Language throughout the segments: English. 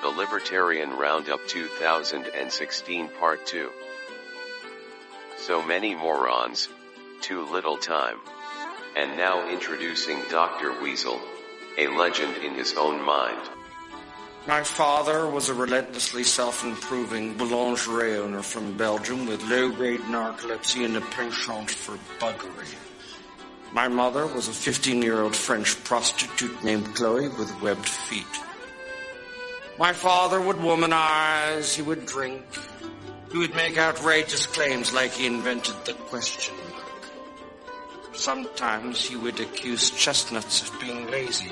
The Libertarian Roundup 2016 Part 2. So many morons, too little time. And now introducing Dr. Weasel, a legend in his own mind. My father was a relentlessly self-improving boulangerie owner from Belgium with low-grade narcolepsy and a penchant for buggery. My mother was a 15-year-old French prostitute named Chloe with webbed feet. My father would womanize, he would drink, he would make outrageous claims like he invented the question mark. Sometimes he would accuse chestnuts of being lazy,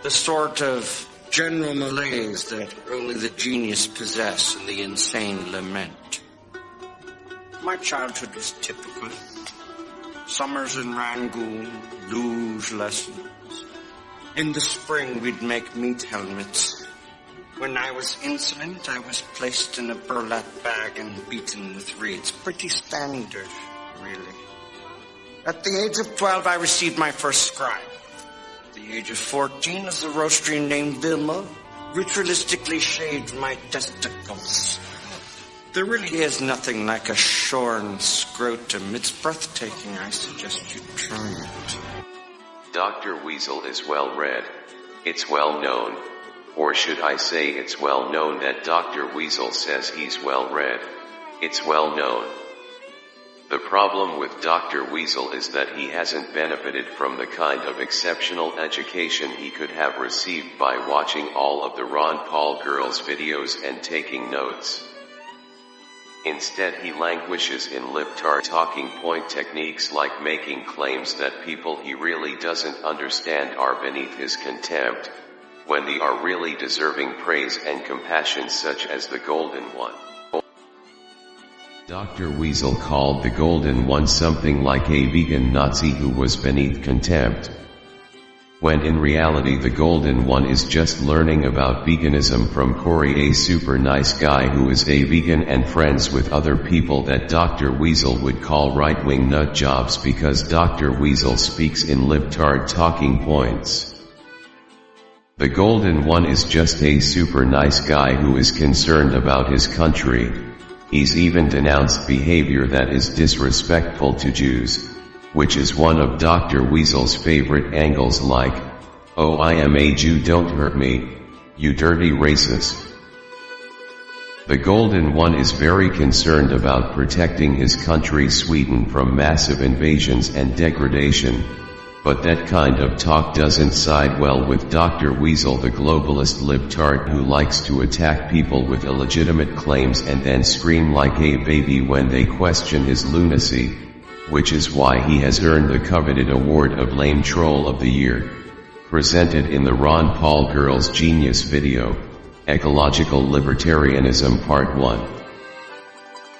the sort of general malaise that only the genius possess and the insane lament. My childhood was typical. Summers in Rangoon, luge lessons. In the spring, we'd make meat helmets. When I was insolent, I was placed in a burlap bag and beaten with reeds. Pretty standard, really. At the age of 12, I received my first scribe. At the age of 14, as a roastery named Vilma ritualistically shaved my testicles. There really is nothing like a shorn scrotum. It's breathtaking. I suggest you try it. Dr. Weasel is well read. It's well known. Or should I say it's well known that Dr. Weasel says he's well read. It's well known. The problem with Dr. Weasel is that he hasn't benefited from the kind of exceptional education he could have received by watching all of the Ron Paul girls' videos and taking notes. Instead, he languishes in libtard talking point techniques like making claims that people he really doesn't understand are beneath his contempt, when they are really deserving praise and compassion, such as the Golden One. Dr. Weasel called the Golden One something like a vegan Nazi who was beneath contempt, when in reality the Golden One is just learning about veganism from Corey, a super nice guy who is a vegan and friends with other people that Dr. Weasel would call right-wing nut jobs because Dr. Weasel speaks in libtard talking points. The Golden One is just a super nice guy who is concerned about his country. He's even denounced behavior that is disrespectful to Jews, which is one of Dr. Weasel's favorite angles, like, "Oh, I am a Jew, don't hurt me, you dirty racist." The Golden One is very concerned about protecting his country Sweden from massive invasions and degradation, but that kind of talk doesn't side well with Dr. Weasel, the globalist libtard who likes to attack people with illegitimate claims and then scream like a baby when they question his lunacy, which is why he has earned the coveted award of Lame Troll of the Year, presented in the Ron Paul Girls Genius video, Ecological Libertarianism Part 1.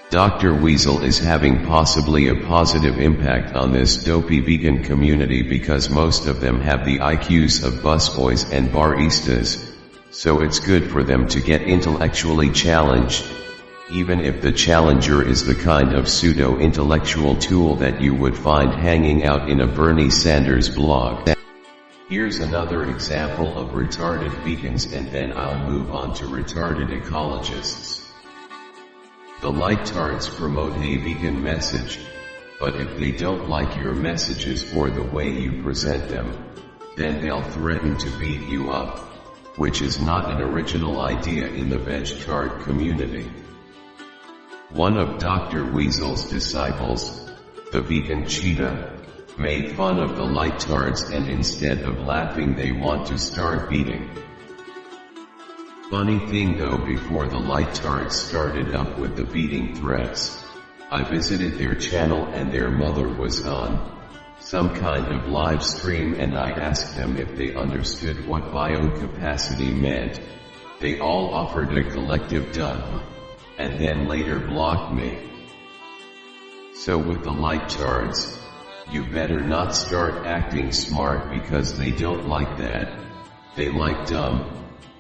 Dr. Weasel is having possibly a positive impact on this dopey vegan community because most of them have the IQs of busboys and baristas, so it's good for them to get intellectually challenged, even if the challenger is the kind of pseudo-intellectual tool that you would find hanging out in a Bernie Sanders blog. Here's another example of retarded vegans, and then I'll move on to retarded ecologists. The lightards promote a vegan message, but if they don't like your messages or the way you present them, then they'll threaten to beat you up, which is not an original idea in the vegetard community. One of Dr. Weasel's disciples, the vegan cheetah, made fun of the lightards, and instead of laughing they want to start beating. Funny thing though, before the lightards started up with the beating threats, I visited their channel and their mother was on some kind of live stream, and I asked them if they understood what biocapacity meant. They all offered a collective duh, and then later blocked me. So with the lightards, you better not start acting smart because they don't like that. They like dumb,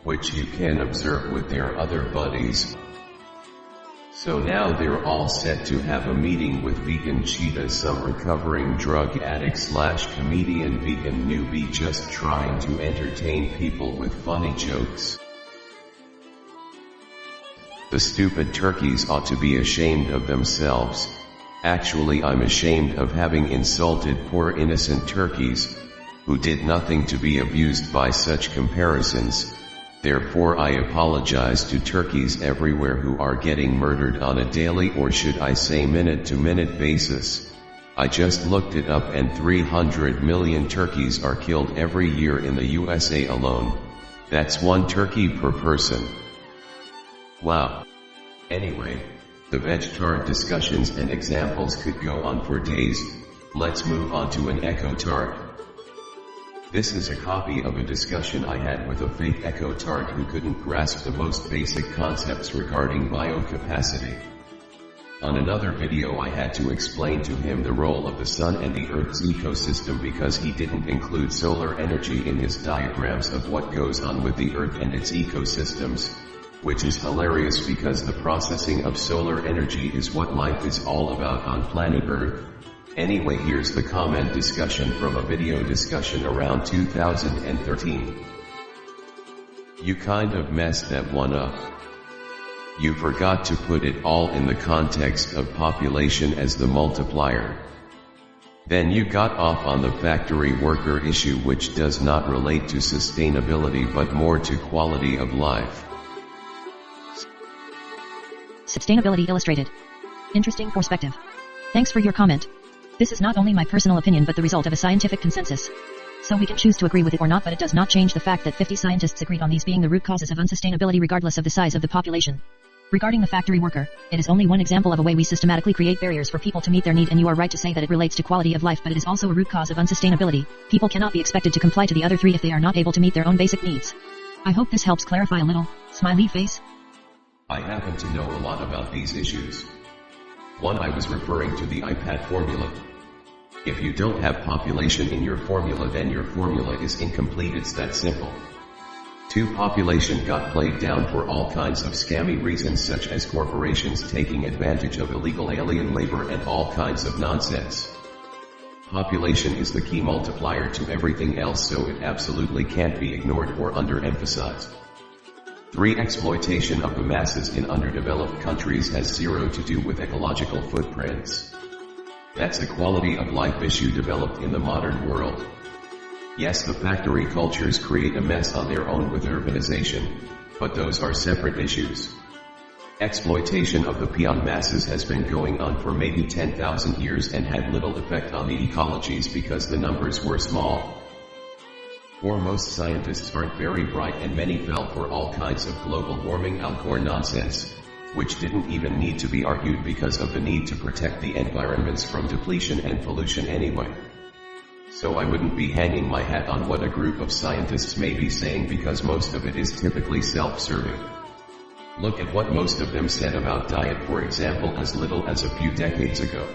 which you can observe with their other buddies. So now they're all set to have a meeting with Vegan Cheetah, some recovering drug addict / comedian vegan newbie just trying to entertain people with funny jokes. The stupid turkeys ought to be ashamed of themselves. Actually, I'm ashamed of having insulted poor innocent turkeys, who did nothing to be abused by such comparisons. Therefore I apologize to turkeys everywhere who are getting murdered on a daily, or should I say minute-to-minute basis. I just looked it up and 300 million turkeys are killed every year in the USA alone. That's 1 turkey per person. Wow. Anyway, the vegetarian discussions and examples could go on for days. Let's move on to an eco-tart. This is a copy of a discussion I had with a fake eco-tart who couldn't grasp the most basic concepts regarding biocapacity. On another video I had to explain to him the role of the sun and the Earth's ecosystem because he didn't include solar energy in his diagrams of what goes on with the Earth and its ecosystems, which is hilarious because the processing of solar energy is what life is all about on planet Earth. Anyway, here's the comment discussion from a video discussion around 2013. You kind of messed that one up. You forgot to put it all in the context of population as the multiplier. Then you got off on the factory worker issue, which does not relate to sustainability but more to quality of life. Sustainability Illustrated. Interesting perspective. Thanks for your comment. This is not only my personal opinion but the result of a scientific consensus. So we can choose to agree with it or not, but it does not change the fact that 50 scientists agreed on these being the root causes of unsustainability regardless of the size of the population. Regarding the factory worker, it is only one example of a way we systematically create barriers for people to meet their need, and you are right to say that it relates to quality of life, but it is also a root cause of unsustainability. People cannot be expected to comply to the other 3 if they are not able to meet their own basic needs. I hope this helps clarify a little. Smiley face. I happen to know a lot about these issues. 1. I was referring to the iPad formula. If you don't have population in your formula, then your formula is incomplete. It's that simple. 2. Population got played down for all kinds of scammy reasons, such as corporations taking advantage of illegal alien labor and all kinds of nonsense. Population is the key multiplier to everything else, so it absolutely can't be ignored or underemphasized. 3. Exploitation of the masses in underdeveloped countries has zero to do with ecological footprints. That's a quality of life issue developed in the modern world. Yes, the factory cultures create a mess on their own with urbanization, but those are separate issues. Exploitation of the peon masses has been going on for maybe 10,000 years and had little effect on the ecologies because the numbers were small. 4. Most scientists aren't very bright and many fell for all kinds of global warming Al-Gore nonsense, which didn't even need to be argued because of the need to protect the environments from depletion and pollution anyway. So I wouldn't be hanging my hat on what a group of scientists may be saying because most of it is typically self-serving. Look at what most of them said about diet, for example, as little as a few decades ago.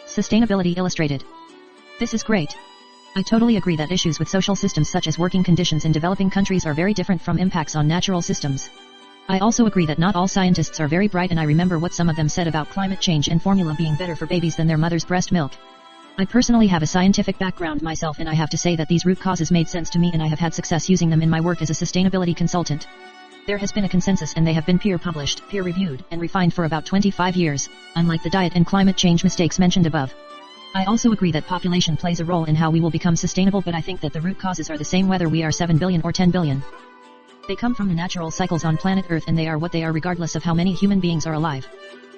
Sustainability Illustrated. This is great. I totally agree that issues with social systems such as working conditions in developing countries are very different from impacts on natural systems. I also agree that not all scientists are very bright, and I remember what some of them said about climate change and formula being better for babies than their mother's breast milk. I personally have a scientific background myself, and I have to say that these root causes made sense to me, and I have had success using them in my work as a sustainability consultant. There has been a consensus, and they have been peer-published, peer-reviewed, and refined for about 25 years, unlike the diet and climate change mistakes mentioned above. I also agree that population plays a role in how we will become sustainable, but I think that the root causes are the same whether we are 7 billion or 10 billion. They come from the natural cycles on planet Earth, and they are what they are regardless of how many human beings are alive.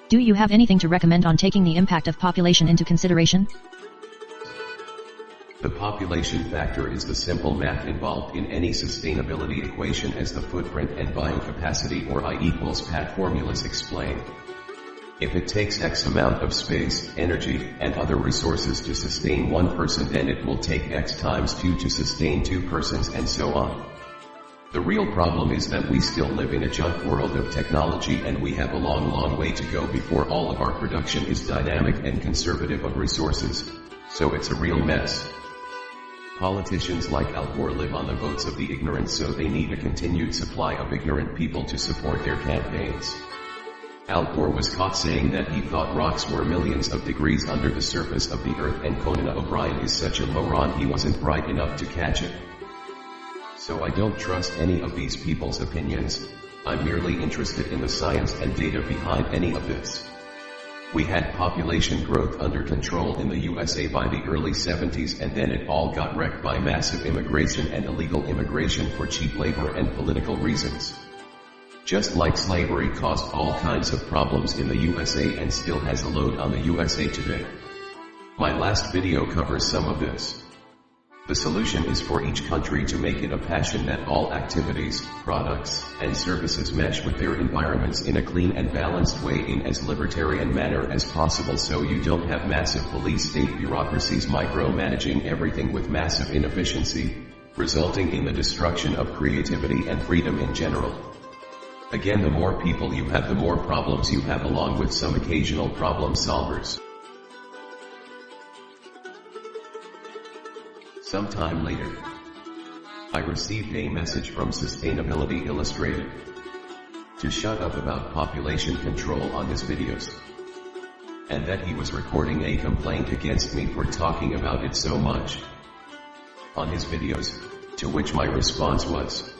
Do you have anything to recommend on taking the impact of population into consideration? The population factor is the simple math involved in any sustainability equation, as the footprint and biocapacity, or I equals PAT formulas explain. If it takes X amount of space, energy, and other resources to sustain one person, then it will take X times 2 to sustain 2 persons, and so on. The real problem is that we still live in a junk world of technology, and we have a long way to go before all of our production is dynamic and conservative of resources, so it's a real mess. Politicians like Al Gore live on the votes of the ignorant, so they need a continued supply of ignorant people to support their campaigns. Al Gore was caught saying that he thought rocks were millions of degrees under the surface of the earth, and Conan O'Brien is such a moron he wasn't bright enough to catch it. So I don't trust any of these people's opinions. I'm merely interested in the science and data behind any of this. We had population growth under control in the USA by the early 70s, and then it all got wrecked by massive immigration and illegal immigration for cheap labor and political reasons. Just like slavery caused all kinds of problems in the USA and still has a load on the USA today. My last video covers some of this. The solution is for each country to make it a passion that all activities, products, and services mesh with their environments in a clean and balanced way in as libertarian manner as possible, so you don't have massive police state bureaucracies micromanaging everything with massive inefficiency, resulting in the destruction of creativity and freedom in general. Again, the more people you have, the more problems you have, along with some occasional problem solvers. Sometime later, I received a message from Sustainability Illustrated to shut up about population control on his videos, and that he was recording a complaint against me for talking about it so much on his videos, to which my response was,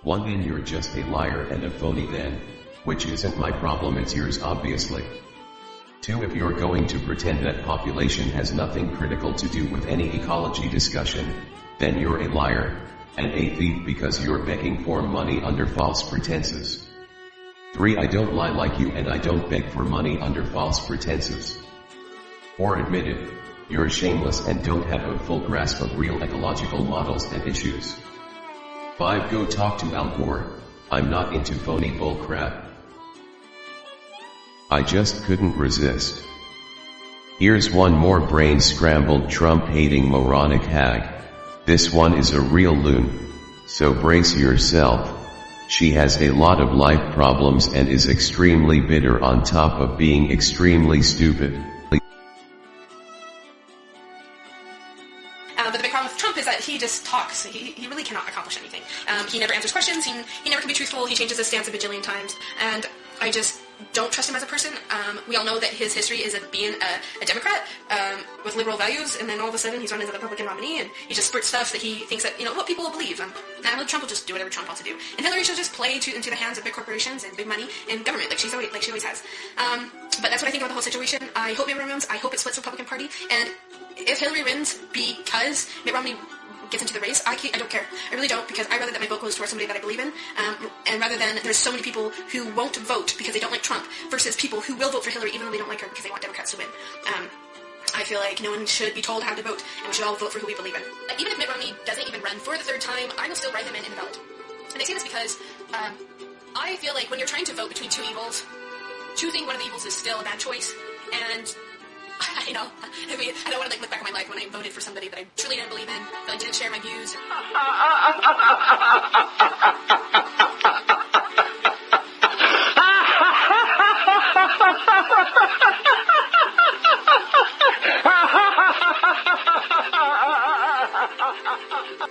1. Then you're just a liar and a phony then, which isn't my problem, it's yours obviously. 2. If you're going to pretend that population has nothing critical to do with any ecology discussion, then you're a liar, and a thief because you're begging for money under false pretenses. 3. I don't lie like you, and I don't beg for money under false pretenses. 4. Admit it, you're shameless and don't have a full grasp of real ecological models and issues. 5. Go talk to Al Gore, I'm not into phony bull crap. I just couldn't resist. Here's one more brain-scrambled Trump-hating moronic hag. This one is a real loon, so brace yourself. She has a lot of life problems and is extremely bitter on top of being extremely stupid. But the big problem with Trump is that he just talks. He really cannot accomplish anything. He never answers questions, he never can be truthful, he changes his stance a bajillion times, and I just don't trust him as a person. We all know that his history is of being a Democrat with liberal values, and then all of a sudden he's running as a Republican nominee, and he just spurts stuff that he thinks that, what people will believe. And Trump will just do whatever Trump wants to do. And Hillary should just play into the hands of big corporations and big money and government, like she always has. But that's what I think about the whole situation. I hope Mitt Romney wins. I hope it splits the Republican Party. And if Hillary wins because Mitt Romney gets into the race, I don't care. I really don't, because I'd rather that my vote goes towards somebody that I believe in, and rather than there's so many people who won't vote because they don't like Trump versus people who will vote for Hillary even though they don't like her because they want Democrats to win. I feel like no one should be told how to vote, and we should all vote for who we believe in. Even if Mitt Romney doesn't even run for the third time, I will still write him in the ballot. And I say this because I feel like when you're trying to vote between two evils, choosing one of the evils is still a bad choice, and I don't want to look back on my life when I voted for somebody that I truly didn't believe in, that didn't share my views.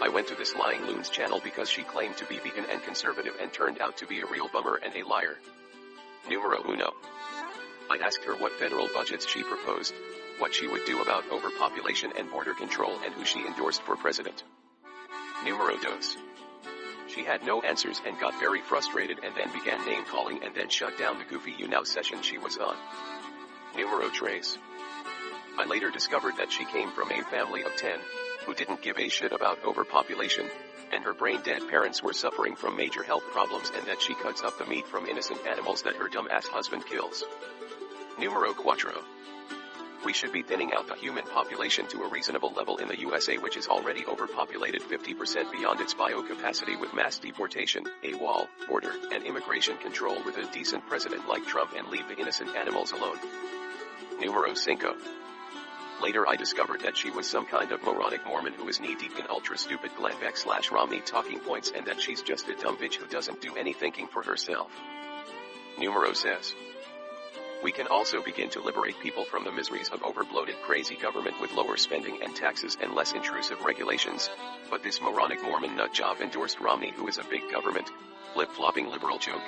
I went to this lying loon's channel because she claimed to be vegan and conservative and turned out to be a real bummer and a liar. Numero uno. I asked her what federal budgets she proposed, what she would do about overpopulation and border control, and who she endorsed for president. Numero dos. She had no answers and got very frustrated and then began name-calling and then shut down the goofy You Now session she was on. Numero tres. I later discovered that she came from a family of 10, who didn't give a shit about overpopulation, and her brain-dead parents were suffering from major health problems, and that she cuts up the meat from innocent animals that her dumb-ass husband kills. Numero cuatro. We should be thinning out the human population to a reasonable level in the USA, which is already overpopulated 50% beyond its biocapacity, with mass deportation, a wall, border, and immigration control with a decent president like Trump, and leave the innocent animals alone. Numero cinco. Later I discovered that she was some kind of moronic Mormon who is knee-deep in ultra-stupid Glenn Beck/Romney talking points, and that she's just a dumb bitch who doesn't do any thinking for herself. Numero seis. We can also begin to liberate people from the miseries of overbloated crazy government with lower spending and taxes and less intrusive regulations, but this moronic Mormon nutjob endorsed Romney, who is a big government, flip-flopping liberal joke.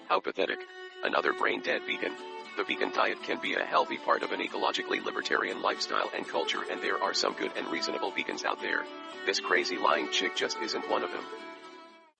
How pathetic. Another brain-dead vegan. The vegan diet can be a healthy part of an ecologically libertarian lifestyle and culture, and there are some good and reasonable vegans out there. This crazy lying chick just isn't one of them.